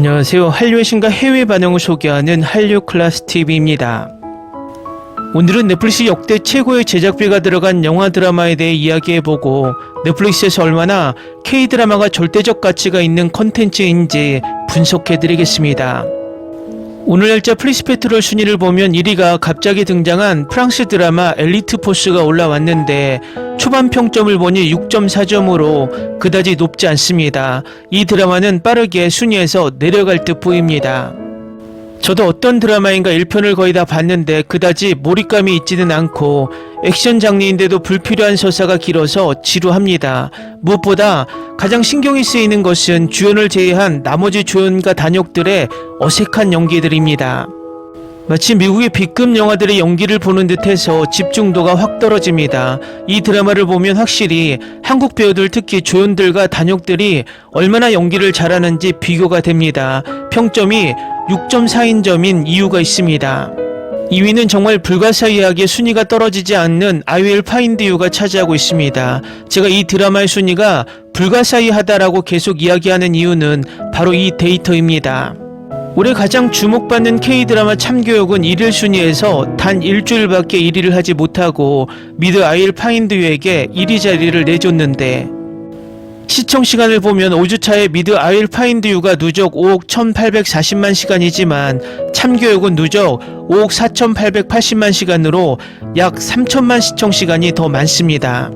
안녕하세요. 한류의 신과 해외 반응을 소개하는 한류클래스TV입니다. 오늘은 넷플릭스 역대 최고의 제작비가 들어간 영화 드라마에 대해 이야기해보고 넷플릭스에서 얼마나 K드라마가 절대적 가치가 있는 컨텐츠인지 분석해드리겠습니다. 오늘 날짜 플리스페트롤 순위를 보면 1위가 갑자기 등장한 프랑스 드라마 엘리트 포스가 올라왔는데 초반 평점을 보니 6.4점으로 그다지 높지 않습니다. 이 드라마는 빠르게 순위에서 내려갈 듯 보입니다. 저도 어떤 드라마인가 1편을 거의 다 봤는데 그다지 몰입감이 있지는 않고 액션 장르인데도 불필요한 서사가 길어서 지루합니다. 무엇보다 가장 신경이 쓰이는 것은 주연을 제외한 나머지 조연과 단역들의 어색한 연기들입니다. 마치 미국의 B급 영화들의 연기를 보는 듯해서 집중도가 확 떨어집니다. 이 드라마를 보면 확실히 한국 배우들 특히 조연들과 단역들이 얼마나 연기를 잘하는지 비교가 됩니다. 평점이 6.4인 점인 이유가 있습니다. 2위는 정말 불가사의하게 순위가 떨어지지 않는 I Will Find You가 차지하고 있습니다. 제가 이 드라마의 순위가 불가사의하다라고 계속 이야기하는 이유는 바로 이 데이터입니다. 올해 가장 주목받는 K드라마 참교육은 1일 순위에서 단 일주일밖에 1위를 하지 못하고 미드 I Will Find You에게 1위 자리를 내줬는데 시청시간을 보면 5주차에 미드 I Will Find You가 누적 5억 1840만 시간이지만 참교육은 누적 5억 4880만 시간으로 약 3000만 시청시간이 더 많습니다.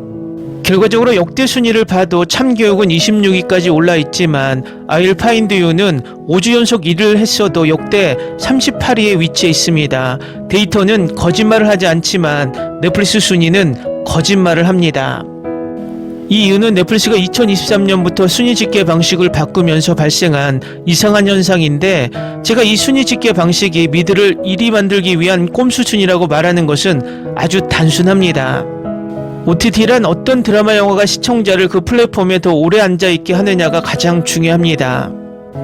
결과적으로 역대 순위를 봐도 참교육은 26위까지 올라있지만 I Will Find You는 5주 연속 1위를 했어도 역대 38위에 위치해 있습니다. 데이터는 거짓말을 하지 않지만 넷플릭스 순위는 거짓말을 합니다. 이 이유는 넷플릭스가 2023년부터 순위 집계 방식을 바꾸면서 발생한 이상한 현상인데 제가 이 순위 집계 방식이 미드를 1위 만들기 위한 꼼수 순위라고 말하는 것은 아주 단순합니다. OTT란 어떤 드라마 영화가 시청자를 그 플랫폼에 더 오래 앉아있게 하느냐가 가장 중요합니다.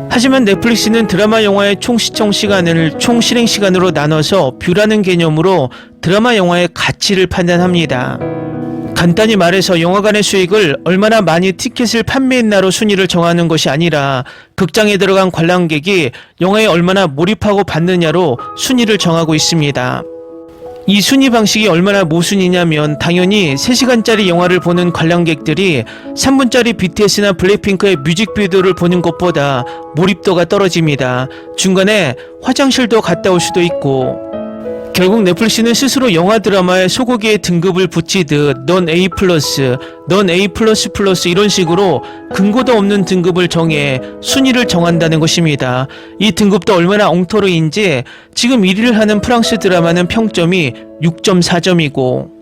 하지만 넷플릭스는 드라마 영화의 총 시청 시간을 총 실행 시간으로 나눠서 뷰라는 개념으로 드라마 영화의 가치를 판단합니다. 간단히 말해서 영화관의 수익을 얼마나 많이 티켓을 판매했나로 순위를 정하는 것이 아니라 극장에 들어간 관람객이 영화에 얼마나 몰입하고 봤느냐로 순위를 정하고 있습니다. 이 순위 방식이 얼마나 모순이냐면 당연히 3시간짜리 영화를 보는 관람객들이 3분짜리 BTS나 블랙핑크의 뮤직비디오를 보는 것보다 몰입도가 떨어집니다. 중간에 화장실도 갔다 올 수도 있고 결국 넷플릭스는 스스로 영화 드라마에 소고기의 등급을 붙이듯 넌 A+, 넌 A+++ 이런 식으로 근거도 없는 등급을 정해 순위를 정한다는 것입니다. 이 등급도 얼마나 엉터리인지 지금 1위를 하는 프랑스 드라마는 평점이 6.4점이고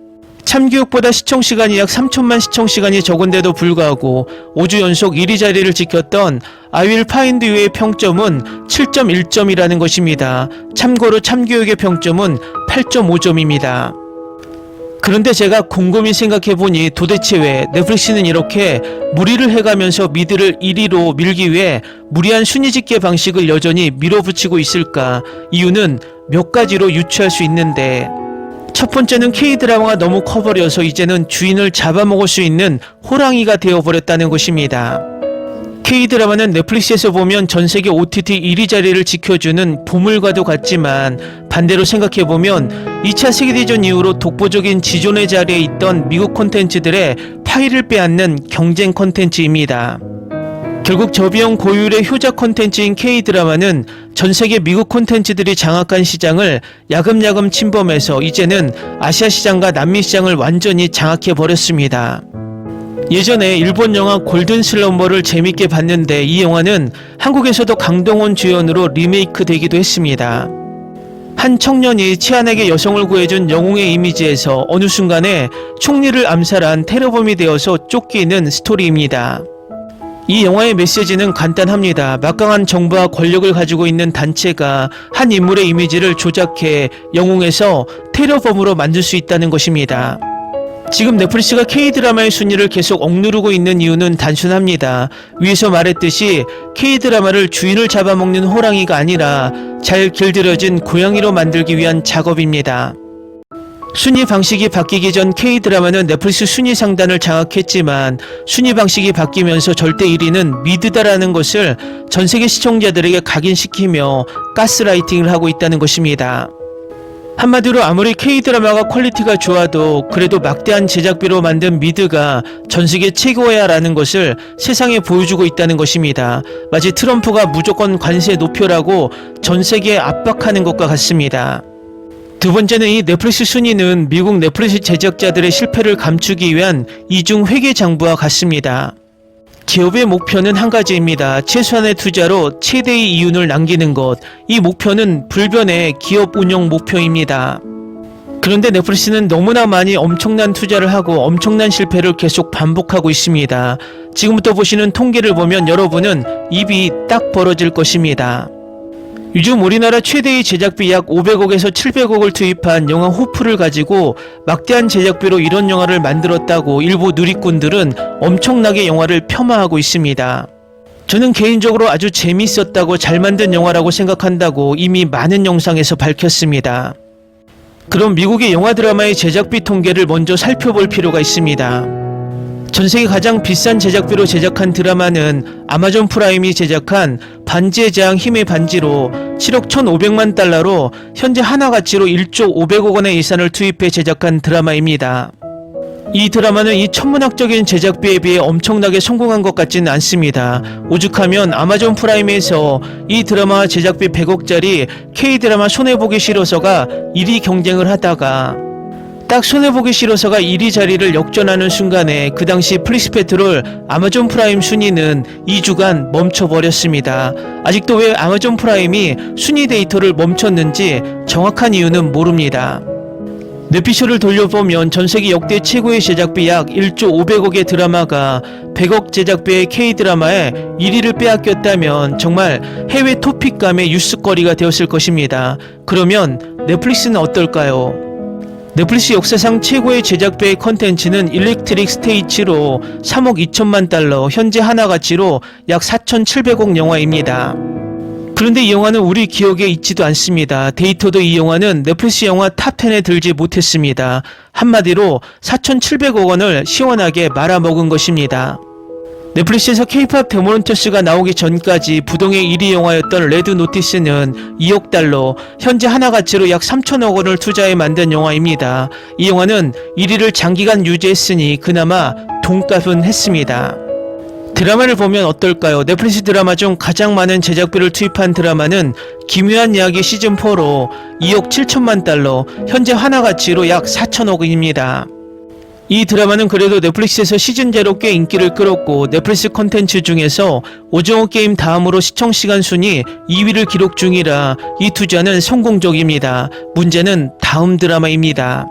참교육보다 시청시간이 약 3천만 시청시간이 적은데도 불구하고 5주 연속 1위 자리를 지켰던 I Will Find You의 평점은 7.1점이라는 것입니다. 참고로 참교육의 평점은 8.5점입니다. 그런데 제가 곰곰이 생각해보니 도대체 왜 넷플릭스는 이렇게 무리를 해가면서 미드를 1위로 밀기 위해 무리한 순위 집계 방식을 여전히 밀어붙이고 있을까? 이유는 몇 가지로 유추할 수 있는데 첫 번째는 K드라마가 너무 커버려서 이제는 주인을 잡아먹을 수 있는 호랑이가 되어버렸다는 것입니다. K드라마는 넷플릭스에서 보면 전세계 OTT 1위 자리를 지켜주는 보물과도 같지만 반대로 생각해보면 2차 세계대전 이후로 독보적인 지존의 자리에 있던 미국 콘텐츠들의 파이를 빼앗는 경쟁 콘텐츠입니다. 결국 저비용 고율의 효자 콘텐츠인 K드라마는 전세계 미국 콘텐츠들이 장악한 시장을 야금야금 침범해서 이제는 아시아 시장과 남미 시장을 완전히 장악해버렸습니다. 예전에 일본 영화 골든 슬럼버를 재밌게 봤는데 이 영화는 한국에서도 강동원 주연으로 리메이크 되기도 했습니다. 한 청년이 치안에게 여성을 구해준 영웅의 이미지에서 어느 순간에 총리를 암살한 테러범이 되어서 쫓기는 스토리입니다. 이 영화의 메시지는 간단합니다. 막강한 정부와 권력을 가지고 있는 단체가 한 인물의 이미지를 조작해 영웅에서 테러범으로 만들 수 있다는 것입니다. 지금 넷플릭스가 K드라마의 순위를 계속 억누르고 있는 이유는 단순합니다. 위에서 말했듯이 K드라마를 주인을 잡아먹는 호랑이가 아니라 잘 길들여진 고양이로 만들기 위한 작업입니다. 순위 방식이 바뀌기 전 K-드라마는 넷플릭스 순위 상단을 장악했지만 순위 방식이 바뀌면서 절대 1위는 미드다라는 것을 전 세계 시청자들에게 각인시키며 가스라이팅을 하고 있다는 것입니다. 한마디로 아무리 K-드라마가 퀄리티가 좋아도 그래도 막대한 제작비로 만든 미드가 전세계 최고야 라는 것을 세상에 보여주고 있다는 것입니다. 마치 트럼프가 무조건 관세 높여라고 전세계에 압박하는 것과 같습니다. 두 번째는 이 넷플릭스 순위는 미국 넷플릭스 제작자들의 실패를 감추기 위한 이중 회계 장부와 같습니다. 기업의 목표는 한 가지입니다. 최소한의 투자로 최대의 이윤을 남기는 것. 이 목표는 불변의 기업 운영 목표입니다. 그런데 넷플릭스는 너무나 많이 엄청난 투자를 하고 엄청난 실패를 계속 반복하고 있습니다. 지금부터 보시는 통계를 보면 여러분은 입이 딱 벌어질 것입니다. 요즘 우리나라 최대의 제작비 약 500억에서 700억을 투입한 영화 호프를 가지고 막대한 제작비로 이런 영화를 만들었다고 일부 누리꾼들은 엄청나게 영화를 폄하하고 있습니다. 저는 개인적으로 아주 재밌었다고 잘 만든 영화라고 생각한다고 이미 많은 영상에서 밝혔습니다. 그럼 미국의 영화 드라마의 제작비 통계를 먼저 살펴볼 필요가 있습니다. 전세계 가장 비싼 제작비로 제작한 드라마는 아마존 프라임이 제작한 반지의 제왕 힘의 반지로 7억 1,500만 달러로 현재 하나 가치로 1조 500억 원의 예산을 투입해 제작한 드라마입니다. 이 드라마는 이 천문학적인 제작비에 비해 엄청나게 성공한 것 같지는 않습니다. 오죽하면 아마존 프라임에서 이 드라마 제작비 100억짜리 K-드라마 손해보기 싫어서가 1위 경쟁을 하다가 딱 손해보기 싫어서가 1위 자리를 역전하는 순간에 그 당시 플릭스페트롤 아마존 프라임 순위는 2주간 멈춰버렸습니다. 아직도 왜 아마존 프라임이 순위 데이터를 멈췄는지 정확한 이유는 모릅니다. 넷피쇼를 돌려보면 전세계 역대 최고의 제작비 약 1조 500억의 드라마가 100억 제작비의 K-드라마에 1위를 빼앗겼다면 정말 해외 토픽감의 뉴스거리가 되었을 것입니다. 그러면 넷플릭스는 어떨까요? 넷플릭스 역사상 최고의 제작비의 컨텐츠는 일렉트릭 스테이츠로 3억 2천만 달러, 현재 하나 가치로 약 4,700억 영화입니다. 그런데 이 영화는 우리 기억에 있지도 않습니다. 데이터도 이 영화는 넷플릭스 영화 탑10에 들지 못했습니다. 한마디로 4,700억 원을 시원하게 말아먹은 것입니다. 넷플릭스에서 K-팝 데모넌터스가 나오기 전까지 부동의 1위 영화였던 레드 노티스는 2억 달러, 현재 하나 가치로 약 3천억 원을 투자해 만든 영화입니다. 이 영화는 1위를 장기간 유지했으니 그나마 돈값은 했습니다. 드라마를 보면 어떨까요? 넷플릭스 드라마 중 가장 많은 제작비를 투입한 드라마는 기묘한 이야기 시즌4로 2억 7천만 달러, 현재 하나 가치로 약 4천억입니다. 이 드라마는 그래도 넷플릭스에서 시즌제로 꽤 인기를 끌었고 넷플릭스 콘텐츠 중에서 오징어 게임 다음으로 시청시간 순위 2위를 기록 중이라 이 투자는 성공적입니다. 문제는 다음 드라마입니다.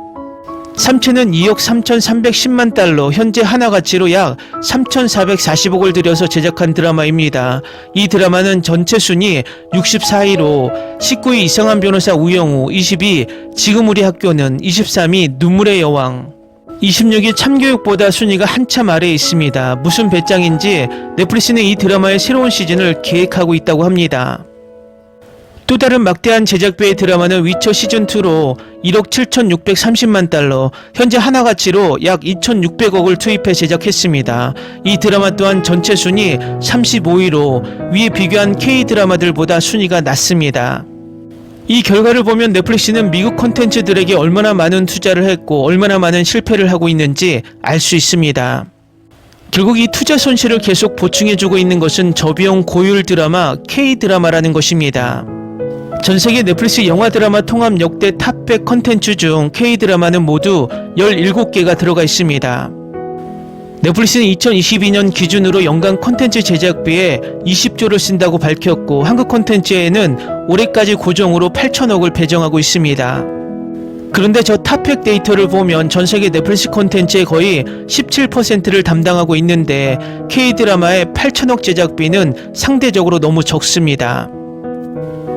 3채는 2억 3,310만 달러, 현재 하나 가치로 약 3,440억을 들여서 제작한 드라마입니다. 이 드라마는 전체 순위 64위로 19위 이상한 변호사 우영우, 20위 지금 우리 학교는, 23위 눈물의 여왕, 26위 참교육보다 순위가 한참 아래에 있습니다. 무슨 배짱인지 넷플릭스는 이 드라마의 새로운 시즌을 계획하고 있다고 합니다. 또 다른 막대한 제작비의 드라마는 위쳐 시즌2로 1억 7,630만 달러, 현재 하나 가치로 약 2,600억을 투입해 제작했습니다. 이 드라마 또한 전체 순위 35위로 위에 비교한 K-드라마들보다 순위가 낮습니다. 이 결과를 보면 넷플릭스는 미국 콘텐츠들에게 얼마나 많은 투자를 했고 얼마나 많은 실패를 하고 있는지 알 수 있습니다. 결국 이 투자 손실을 계속 보충해주고 있는 것은 저비용 고효율 드라마 K-드라마라는 것입니다. 전세계 넷플릭스 영화 드라마 통합 역대 탑100 콘텐츠 중 K-드라마는 모두 17개가 들어가 있습니다. 넷플릭스는 2022년 기준으로 연간 콘텐츠 제작비에 20조를 쓴다고 밝혔고 한국 콘텐츠에는 올해까지 고정으로 8천억을 배정하고 있습니다. 그런데 저 탑100 데이터를 보면 전세계 넷플릭스 콘텐츠의 거의 17%를 담당하고 있는데 K-드라마의 8천억 제작비는 상대적으로 너무 적습니다.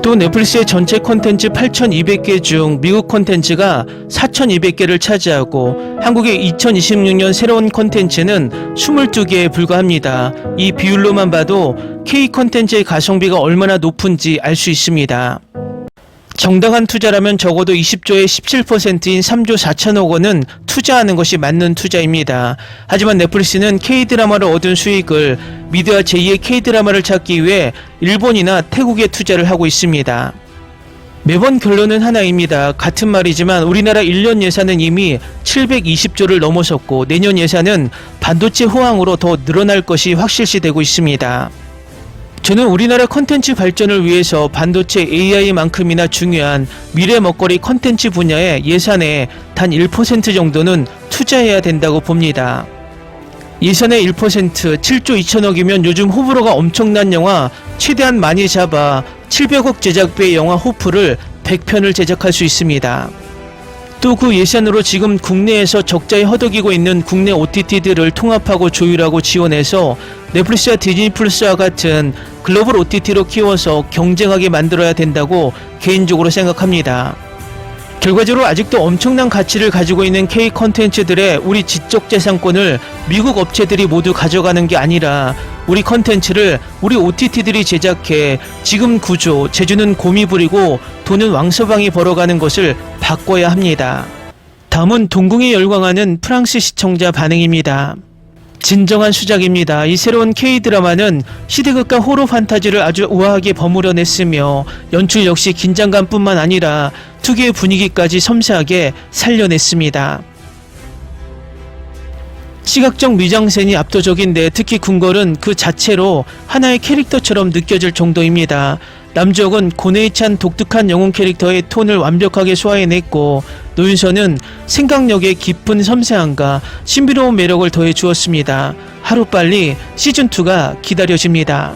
또 넷플릭스의 전체 콘텐츠 8,200개 중 미국 콘텐츠가 4,200개를 차지하고 한국의 2026년 새로운 콘텐츠는 22개에 불과합니다. 이 비율로만 봐도 K 콘텐츠의 가성비가 얼마나 높은지 알 수 있습니다. 정당한 투자라면 적어도 20조의 17%인 3조 4천억 원은 투자하는 것이 맞는 투자입니다. 하지만 넷플릭스는 K드라마로 얻은 수익을 미드와 제2의 K드라마를 찾기 위해 일본이나 태국에 투자를 하고 있습니다. 매번 결론은 하나입니다. 같은 말이지만 우리나라 1년 예산은 이미 720조를 넘어섰고 내년 예산은 반도체 호황으로 더 늘어날 것이 확실시되고 있습니다. 저는 우리나라 컨텐츠 발전을 위해서 반도체 AI만큼이나 중요한 미래 먹거리 컨텐츠 분야의 예산의 단 1% 정도는 투자해야 된다고 봅니다. 예산의 1% 7조 2천억이면 요즘 호불호가 엄청난 영화 최대한 많이 잡아 700억 제작비의 영화 호프를 100편을 제작할 수 있습니다. 또 그 예산으로 지금 국내에서 적자에 허덕이고 있는 국내 OTT들을 통합하고 조율하고 지원해서 넷플릭스와 디즈니 플러스와 같은 글로벌 OTT로 키워서 경쟁하게 만들어야 된다고 개인적으로 생각합니다. 결과적으로 아직도 엄청난 가치를 가지고 있는 K 컨텐츠들의 우리 지적재산권을 미국 업체들이 모두 가져가는 게 아니라 우리 컨텐츠를 우리 OTT들이 제작해 지금 구조, 제주는 곰이 부리고 돈은 왕서방이 벌어가는 것을 바꿔야 합니다. 다음은 동궁에 열광하는 프랑스 시청자 반응입니다. 진정한 수작입니다. 이 새로운 K드라마는 시대극과 호러 판타지를 아주 우아하게 버무려냈으며 연출 역시 긴장감뿐만 아니라 특유의 분위기까지 섬세하게 살려냈습니다. 시각적 미장센이 압도적인데 특히 궁궐은 그 자체로 하나의 캐릭터처럼 느껴질 정도입니다. 남주혁은 고뇌찬 독특한 영웅 캐릭터의 톤을 완벽하게 소화해냈고 노윤서는 생각력의 깊은 섬세함과 신비로운 매력을 더해 주었습니다. 하루빨리 시즌2가 기다려집니다.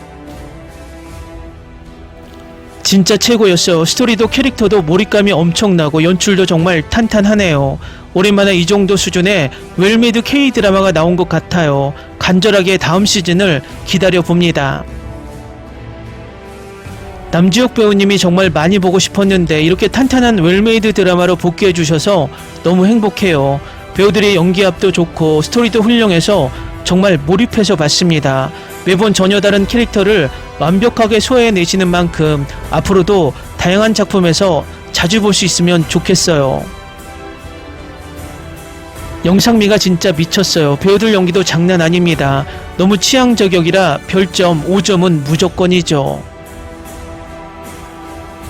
진짜 최고였어요. 스토리도 캐릭터도 몰입감이 엄청나고 연출도 정말 탄탄하네요. 오랜만에 이 정도 수준의 웰메이드 K드라마가 나온 것 같아요. 간절하게 다음 시즌을 기다려봅니다. 남주혁 배우님이 정말 많이 보고 싶었는데 이렇게 탄탄한 웰메이드 드라마로 복귀해 주셔서 너무 행복해요. 배우들의 연기압도 좋고 스토리도 훌륭해서 정말 몰입해서 봤습니다. 매번 전혀 다른 캐릭터를 완벽하게 소화해내시는 만큼 앞으로도 다양한 작품에서 자주 볼 수 있으면 좋겠어요. 영상미가 진짜 미쳤어요. 배우들 연기도 장난 아닙니다. 너무 취향 저격이라 별점 5점은 무조건이죠.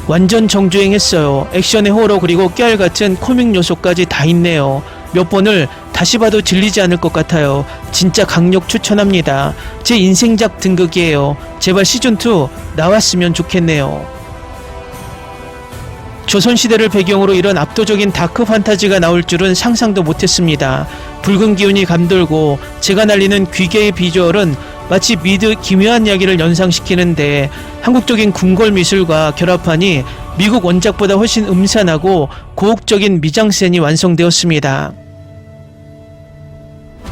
완전 정주행했어요. 액션의 호러 그리고 깨알같은 코믹 요소까지 다 있네요. 몇 번을 다시 봐도 질리지 않을 것 같아요. 진짜 강력 추천합니다. 제 인생작 등극이에요. 제발 시즌2 나왔으면 좋겠네요. 조선시대를 배경으로 이런 압도적인 다크 판타지가 나올 줄은 상상도 못했습니다. 붉은 기운이 감돌고 제가 날리는 귀개의 비주얼은 마치 미드 기묘한 이야기를 연상시키는데 한국적인 궁궐 미술과 결합하니 미국 원작보다 훨씬 음산하고 고혹적인 미장센이 완성되었습니다.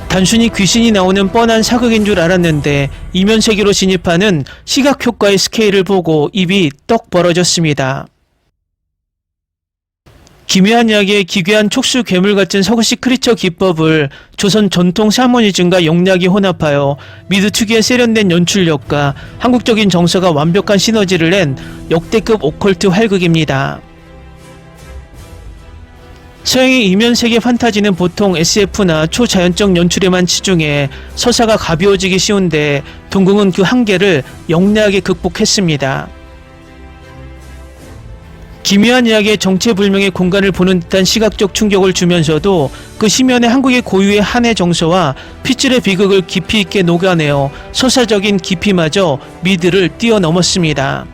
단순히 귀신이 나오는 뻔한 사극인 줄 알았는데 이면세계로 진입하는 시각효과의 스케일을 보고 입이 떡 벌어졌습니다. 기묘한 이야기의 기괴한 촉수 괴물 같은 서구식 크리처 기법을 조선 전통 샤머니즘과 영락이 혼합하여 미드 특유의 세련된 연출력과 한국적인 정서가 완벽한 시너지를 낸 역대급 오컬트 활극입니다. 서양의 이면세계 판타지는 보통 SF나 초자연적 연출에만 치중해 서사가 가벼워지기 쉬운데 동궁은 그 한계를 영리하게 극복했습니다. 기묘한 이야기의 정체불명의 공간을 보는 듯한 시각적 충격을 주면서도 그 심연의 한국의 고유의 한의 정서와 핏줄의 비극을 깊이 있게 녹아내어 서사적인 깊이마저 미드를 뛰어넘었습니다.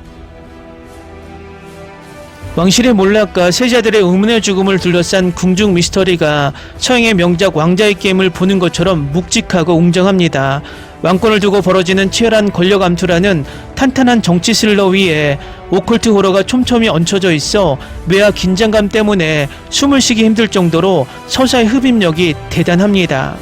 왕실의 몰락과 세자들의 의문의 죽음을 둘러싼 궁중 미스터리가 서양의 명작 왕자의 게임을 보는 것처럼 묵직하고 웅장합니다. 왕권을 두고 벌어지는 치열한 권력 암투라는 탄탄한 정치 스릴러 위에 오컬트 호러가 촘촘히 얹혀져 있어 뇌와 긴장감 때문에 숨을 쉬기 힘들 정도로 서사의 흡입력이 대단합니다.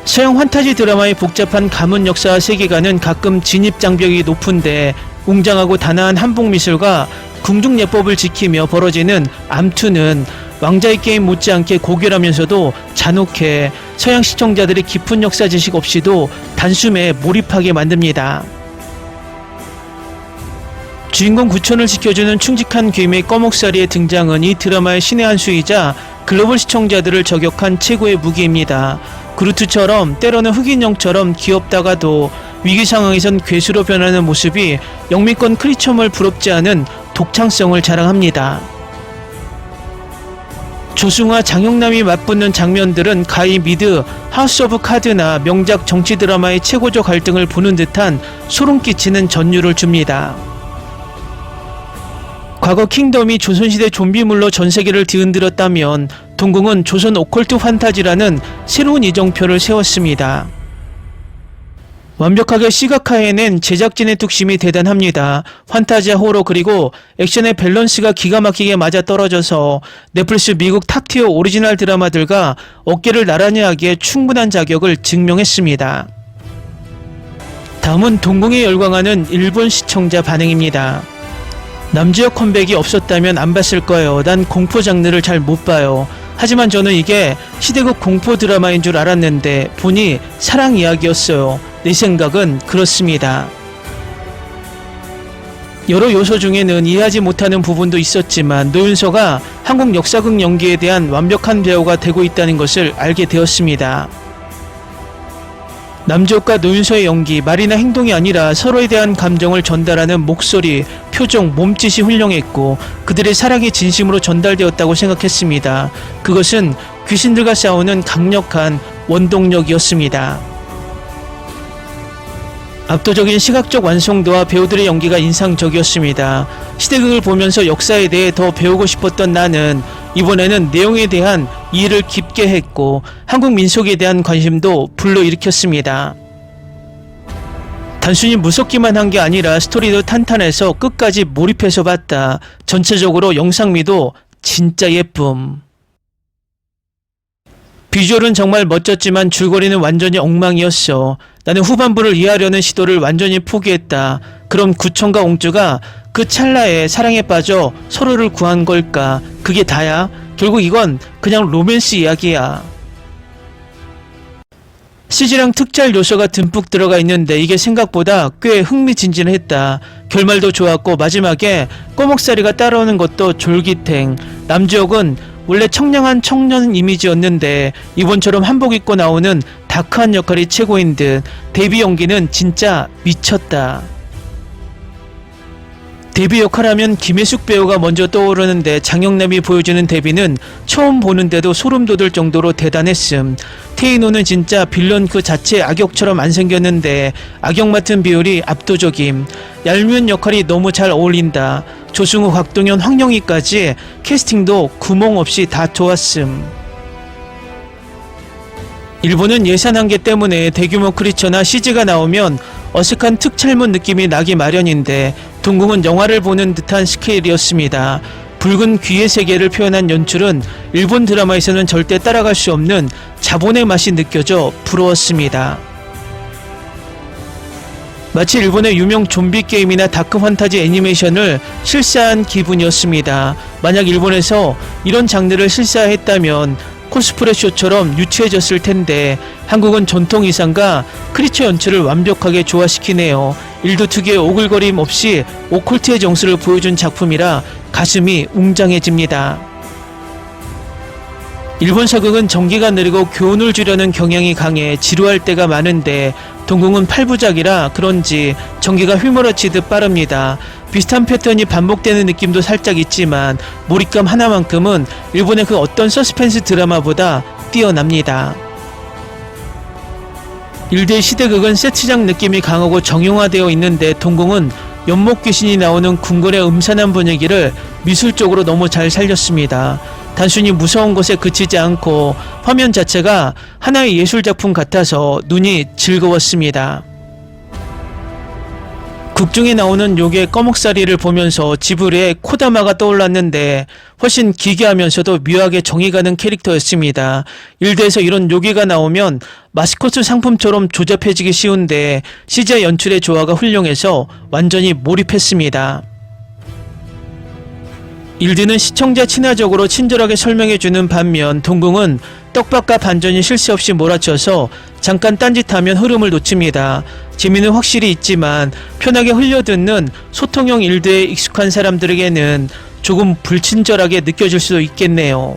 서양 환타지 드라마의 복잡한 가문 역사와 세계관은 가끔 진입장벽이 높은데 웅장하고 단아한 한복 미술과 궁중 예법을 지키며 벌어지는 암투는 왕자의 게임 못지않게 고결하면서도 잔혹해 서양 시청자들이 깊은 역사 지식 없이도 단숨에 몰입하게 만듭니다. 주인공 구천을 지켜주는 충직한 귀미 꺼목사리의 등장은 이 드라마의 신의 한 수이자 글로벌 시청자들을 저격한 최고의 무기입니다. 그루트처럼 때로는 흑인형처럼 귀엽다가도 위기 상황에선 괴수로 변하는 모습이 영미권 크리처물 부럽지 않은 독창성을 자랑합니다. 조승우와 장영남이 맞붙는 장면들은 가히 미드, 하우스 오브 카드나 명작 정치 드라마의 최고조 갈등을 보는 듯한 소름 끼치는 전율을 줍니다. 과거 킹덤이 조선시대 좀비물로 전세계를 뒤흔들었다면 동궁은 조선 오컬트 판타지라는 새로운 이정표를 세웠습니다. 완벽하게 시각화해낸 제작진의 뚝심이 대단합니다. 판타지와 호러 그리고 액션의 밸런스가 기가 막히게 맞아떨어져서 넷플릭스 미국 탑티어 오리지널 드라마들과 어깨를 나란히 하기에 충분한 자격을 증명했습니다. 다음은 동궁에 열광하는 일본 시청자 반응입니다. 남주혁 컴백이 없었다면 안 봤을 거예요. 난 공포 장르를 잘 못 봐요. 하지만 저는 이게 시대극 공포 드라마인 줄 알았는데 보니 사랑 이야기였어요. 내 생각은 그렇습니다. 여러 요소 중에는 이해하지 못하는 부분도 있었지만 노윤서가 한국 역사극 연기에 대한 완벽한 배우가 되고 있다는 것을 알게 되었습니다. 남주혁과 노윤서의 연기, 말이나 행동이 아니라 서로에 대한 감정을 전달하는 목소리, 표정, 몸짓이 훌륭했고 그들의 사랑이 진심으로 전달되었다고 생각했습니다. 그것은 귀신들과 싸우는 강력한 원동력이었습니다. 압도적인 시각적 완성도와 배우들의 연기가 인상적이었습니다. 시대극을 보면서 역사에 대해 더 배우고 싶었던 나는 이번에는 내용에 대한 이해를 깊게 했고 한국 민속에 대한 관심도 불러일으켰습니다. 단순히 무섭기만 한 게 아니라 스토리도 탄탄해서 끝까지 몰입해서 봤다. 전체적으로 영상미도 진짜 예쁨. 비주얼은 정말 멋졌지만 줄거리는 완전히 엉망이었어. 나는 후반부를 이해하려는 시도를 완전히 포기했다. 그럼 구천과 옹주가 그 찰나에 사랑에 빠져 서로를 구한 걸까? 그게 다야? 결국 이건 그냥 로맨스 이야기야. CG랑 특잘 요소가 듬뿍 들어가 있는데 이게 생각보다 꽤 흥미진진했다. 결말도 좋았고 마지막에 꼬목사리가 따라오는 것도 졸깃행. 남주혁은 원래 청량한 청년 이미지였는데 이번처럼 한복 입고 나오는 다크한 역할이 최고인 듯. 데뷔 연기는 진짜 미쳤다. 데뷔 역할하면 김혜숙 배우가 먼저 떠오르는데 장영남이 보여주는 데뷔는 처음 보는데도 소름 돋을 정도로 대단했음. 태인호는 진짜 빌런 그 자체 악역처럼 안 생겼는데 악역 맡은 비율이 압도적임. 얄미운 역할이 너무 잘 어울린다. 조승우, 곽동현, 황영희까지 캐스팅도 구멍 없이 다 좋았음. 일본은 예산 한계 때문에 대규모 크리처나 CG가 나오면 어색한 특촬문 느낌이 나기 마련인데 동궁은 영화를 보는 듯한 스케일이었습니다. 붉은 귀의 세계를 표현한 연출은 일본 드라마에서는 절대 따라갈 수 없는 자본의 맛이 느껴져 부러웠습니다. 마치 일본의 유명 좀비 게임이나 다크 판타지 애니메이션을 실사한 기분이었습니다. 만약 일본에서 이런 장르를 실사했다면 코스프레 쇼처럼 유치해졌을 텐데 한국은 전통 의상과 크리처 연출을 완벽하게 조화시키네요. 일도 특유의 오글거림 없이 오컬트의 정수를 보여준 작품이라 가슴이 웅장해집니다. 일본 사극은 전개가 느리고 교훈을 주려는 경향이 강해 지루할 때가 많은데 동궁은 8부작이라 그런지 전개가 휘몰아치듯 빠릅니다. 비슷한 패턴이 반복되는 느낌도 살짝 있지만 몰입감 하나만큼은 일본의 그 어떤 서스펜스 드라마보다 뛰어납니다. 일대 시대극은 세트장 느낌이 강하고 정형화되어 있는데 동궁은 연못 귀신이 나오는 궁궐의 음산한 분위기를 미술적으로 너무 잘 살렸습니다. 단순히 무서운 것에 그치지 않고 화면 자체가 하나의 예술작품 같아서 눈이 즐거웠습니다. 극중에 나오는 요괴 꺼목사리를 보면서 지브리의 코다마가 떠올랐는데 훨씬 기괴하면서도 묘하게 정이 가는 캐릭터였습니다. 일대에서 이런 요괴가 나오면 마스코트 상품처럼 조잡해지기 쉬운데 CGI 연출의 조화가 훌륭해서 완전히 몰입했습니다. 일드는 시청자 친화적으로 친절하게 설명해주는 반면 동궁은 떡밥과 반전이 쉴 새 없이 몰아쳐서 잠깐 딴짓하면 흐름을 놓칩니다. 재미는 확실히 있지만 편하게 흘려듣는 소통형 일들에 익숙한 사람들에게는 조금 불친절하게 느껴질 수도 있겠네요.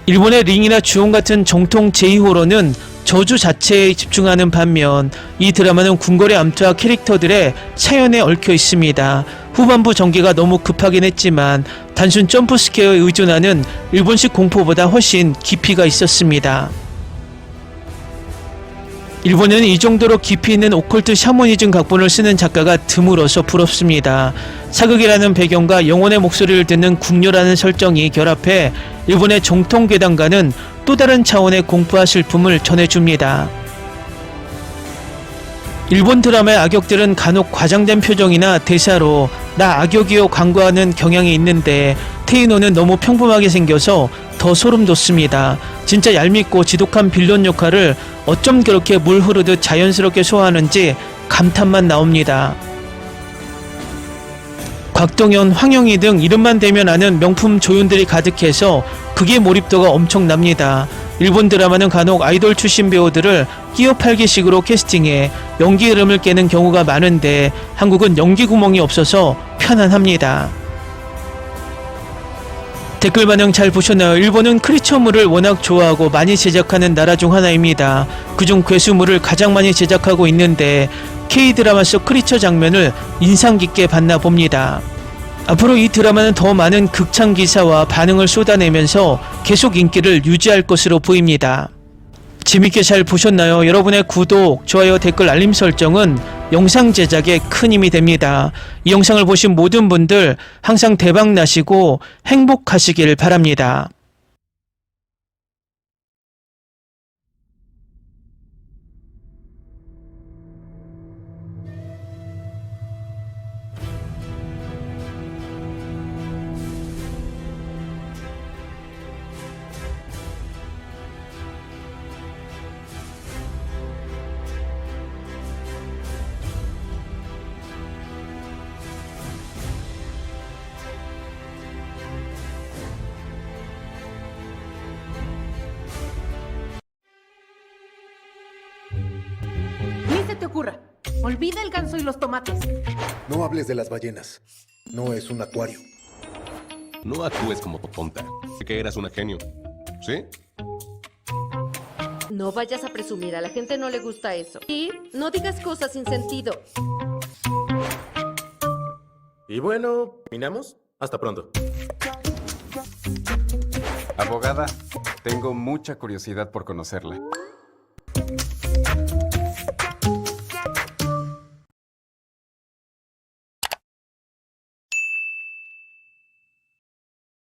일본의 링이나 주온 같은 정통 제2호러는 저주 자체에 집중하는 반면 이 드라마는 궁궐의 암투와 캐릭터들의 사연에 얽혀 있습니다. 후반부 전개가 너무 급하긴 했지만 단순 점프 스퀘어에 의존하는 일본식 공포보다 훨씬 깊이가 있었습니다. 일본에는 이 정도로 깊이 있는 오컬트 샤머니즘 각본을 쓰는 작가가 드물어서 부럽습니다. 사극이라는 배경과 영혼의 목소리를 듣는 궁녀라는 설정이 결합해 일본의 정통 괴담가는 또 다른 차원의 공포와 슬픔을 전해줍니다. 일본 드라마의 악역들은 간혹 과장된 표정이나 대사로 나 악역이요 광고하는 경향이 있는데 테이노는 너무 평범하게 생겨서 더 소름 돋습니다. 진짜 얄밉고 지독한 빌런 역할을 어쩜 그렇게 물 흐르듯 자연스럽게 소화하는지 감탄만 나옵니다. 곽동현, 황영희 등 이름만 대면 아는 명품 조연들이 가득해서 극의 몰입도가 엄청납니다. 일본 드라마는 간혹 아이돌 출신 배우들을 끼어 팔기식으로 캐스팅해 연기 흐름을 깨는 경우가 많은데 한국은 연기 구멍이 없어서 편안합니다. 댓글 반응 잘 보셨나요? 일본은 크리처물을 워낙 좋아하고 많이 제작하는 나라 중 하나입니다. 그중 괴수물을 가장 많이 제작하고 있는데 K드라마 속 크리처 장면을 인상 깊게 봤나 봅니다. 앞으로 이 드라마는 더 많은 극찬 기사와 반응을 쏟아내면서 계속 인기를 유지할 것으로 보입니다. 재밌게 잘 보셨나요? 여러분의 구독, 좋아요, 댓글, 알림 설정은 영상 제작에 큰 힘이 됩니다. 이 영상을 보신 모든 분들 항상 대박 나시고 행복하시길 바랍니다. Ni se te ocurra. Olvida el ganso y los tomates. No hables de las ballenas. No es un acuario. No actúes como tonta. Que eras una genio. ¿Sí? No vayas a presumir, a la gente no le gusta eso. Y no digas cosas sin sentido. Y bueno, ¿terminamos? Hasta pronto. Abogada, tengo mucha curiosidad por conocerla.